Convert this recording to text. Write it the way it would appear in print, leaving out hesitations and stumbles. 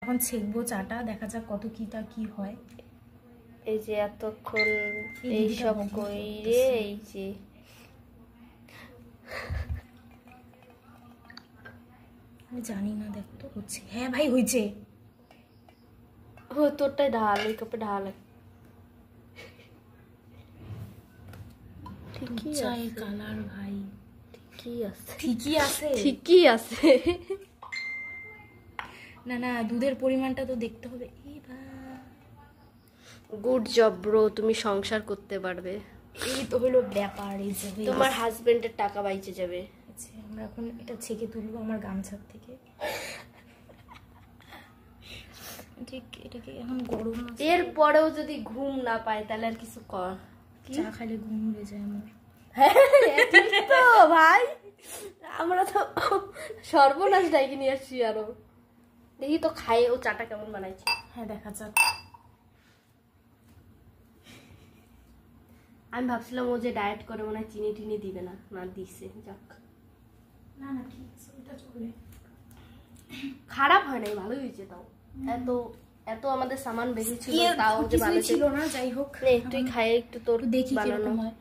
এখন ছেঁকবো চাটা, দেখা যাক কত কিটা কি হয়। এই যে এতক্ষণ এইসব কইরে এই যে আমি জানি না, দেখ তো হচ্ছে। হ্যাঁ ভাই হয়েছে। তোরটাই ঢাল, ওই কাপে ঢাল। ঠিকই আছে কালার ভাই, ঠিকই আছে ঠিকই আছে ঠিকই আছে। না না, দুধের পরিমাণটা তো দেখতে হবে। গুড জব ব্রো, তুমি সংসার করতে পারবে। এই তো হলো ব্যাপার। এই যে তোমার হাজবেন্ডের টাকা বাইচে যাবে। আমরা এখন এটা ছেঁকে তুলবো আমার গামছার থেকে। ঠিক, এটাকে এখন গরম আছে। এরপরেও যদি ঘুম না পায় তাহলে আর কিছু কর। চা খাইলে ঘুম উড়ে যায় আমার। হ্যাঁ তো ভাই, আমরা তো সর্বনাশ ডাইকে নিয়ে আসছি। আরো দেখি তো খাই ও চাটা কেমন বানাইছে। হ্যাঁ দেখা যাক। আমি ভাবছিলাম ও যে ডায়েট করে মনে হয় চিনি টিনি দিবে না, না দিছে। যাক, না না ঠিক আছে, এটা চলে। খারাপ হয় নাই, ভালোই হয়েছে। তাও এত এত আমাদের সামান বেশি ছিল, তাও যে ভালো ছিল না। যাই হোক, তুই খাই একটু তোর দেখি বানানো। কিরকম হয়।